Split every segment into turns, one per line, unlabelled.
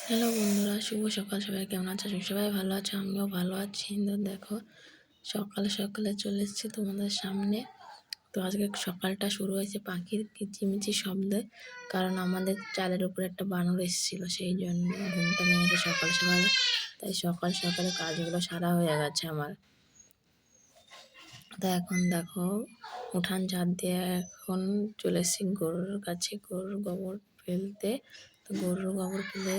Hello বন্ধুরা, শুভ সকাল। সবাই কেমন আছো? সবাই ভালো আছো? আমিও ভালো আছি। তো দেখো, সকালে সকালে চলে এসেছি তোমাদের সামনে। তো আজকে সকালটা শুরু হয়েছে পাখির কিচিমিচি শব্দে, কারণ আমাদের চালের উপরে একটা বানর এসেছিল, সেই জন্য ঘুমটা ভেঙেছে সকাল সকালে। তাই সকাল সকালে কাজগুলো সারা হয়ে গেছে আমার। তো এখন দেখো, উঠান ঝাড় দিয়ে এখন চলে এসেছি গরুর কাছে গরুর গোবর ফেলতে। তো গরুর গোবর ফেলে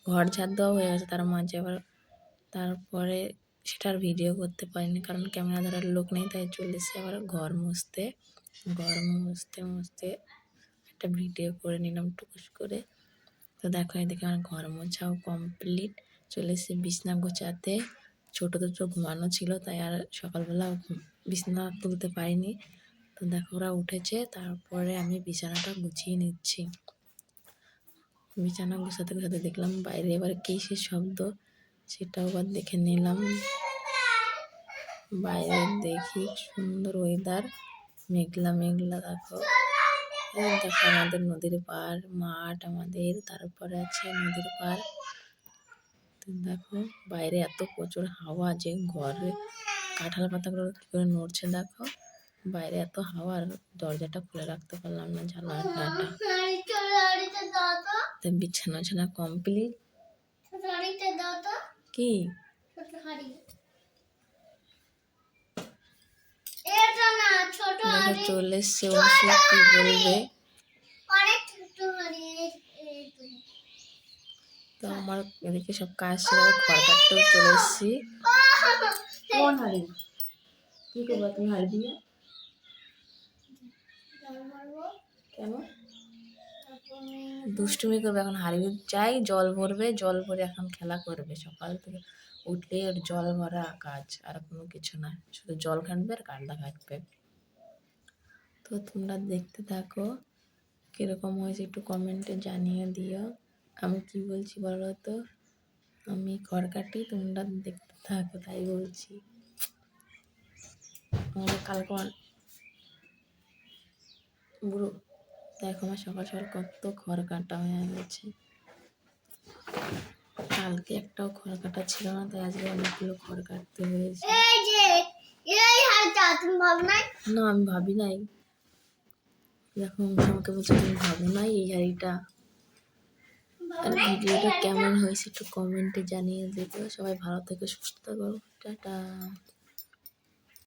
ঘর ঝাড় দেওয়া হয়ে গেছে, তার মাঝে আবার তারপরে সেটা আর ভিডিও করতে পারিনি, কারণ ক্যামেরা ধরার লোক নেই। তাই চলে এসেছি আবার ঘর মুছতে। ঘর মুছতে মুছতে একটা ভিডিও করে নিলাম টুকুস করে। তো দেখো, এদিকে আমার ঘর মোছাও কমপ্লিট। চলে এসেছি বিছনা গোছাতে। ছোটো দুটো ঘুমানো ছিল, তাই আর সকালবেলা বিছানা তুলতে পারিনি। তো দেখো, ওরা উঠেছে, তারপরে আমি বিছানাটা গুছিয়ে নিচ্ছি। বিছানা গুছাতে গুছাতে দেখলাম বাইরে এবার কিসের শব্দ, সেটাও আবার দেখে নিলাম। বাইরে দেখি সুন্দর ওয়েদার, মেঘলা মেঘলা। দেখো, দেখো আমাদের নদীর পাড় মাঠ, আমাদের তারপরে আছে নদীর পাড়। তো দেখো বাইরে এত প্রচুর হাওয়া যে ঘরে কাঁঠাল পাতাগুলো কী করে নড়ছে। দেখো বাইরে এত হাওয়া, আর দরজাটা খুলে রাখতে পারলাম না, জানালাটা। তো বিছানা কমপ্লিট। কি দেখো চলে এসছে, কি বলবে। তো আমার এদিকে সব কাজ ছিল, খড় কাটতেও চলে এসেছি। কোন হাড়ি? কি করবো তুমি হাড়ি দিয়ে? কেন দুষ্টুমি করবে? এখন হাড়ি চাই, জল ভরবে, জল ভরে এখন খেলা করবে। সকাল থেকে উঠলে ওর জল ভরা কাজ, আর কোনো কিছু না, শুধু জল ঘাটবে আর কান্না ঘাটবে। তো তোমরা দেখতে থাকো, কীরকম হয়েছে একটু কমেন্টে জানিয়ে দিও। আমি কি বলছি বলো তো, আমি খড় কাটি, তোমরা দেখতে থাকো, তাই বলছি। কালকে বুড়ো দেখো, আমার সকাল সকাল কত খড় কাটা হয়ে গেছে। কালকে একটাও খড় কাটা ছিল না, তাই আজকে অনেকগুলো খড় কাটতে হয়েছে। না, আমি ভাবি নাই। দেখো আমাকে বলছে তুমি ভাবো নাই এই হাড়িটা। আর ভিডিওটা কেমন হয়েছে একটু কমেন্টে জানিয়ে দিও। সবাই ভালো থেকে সুস্থ থাকো, টাটা।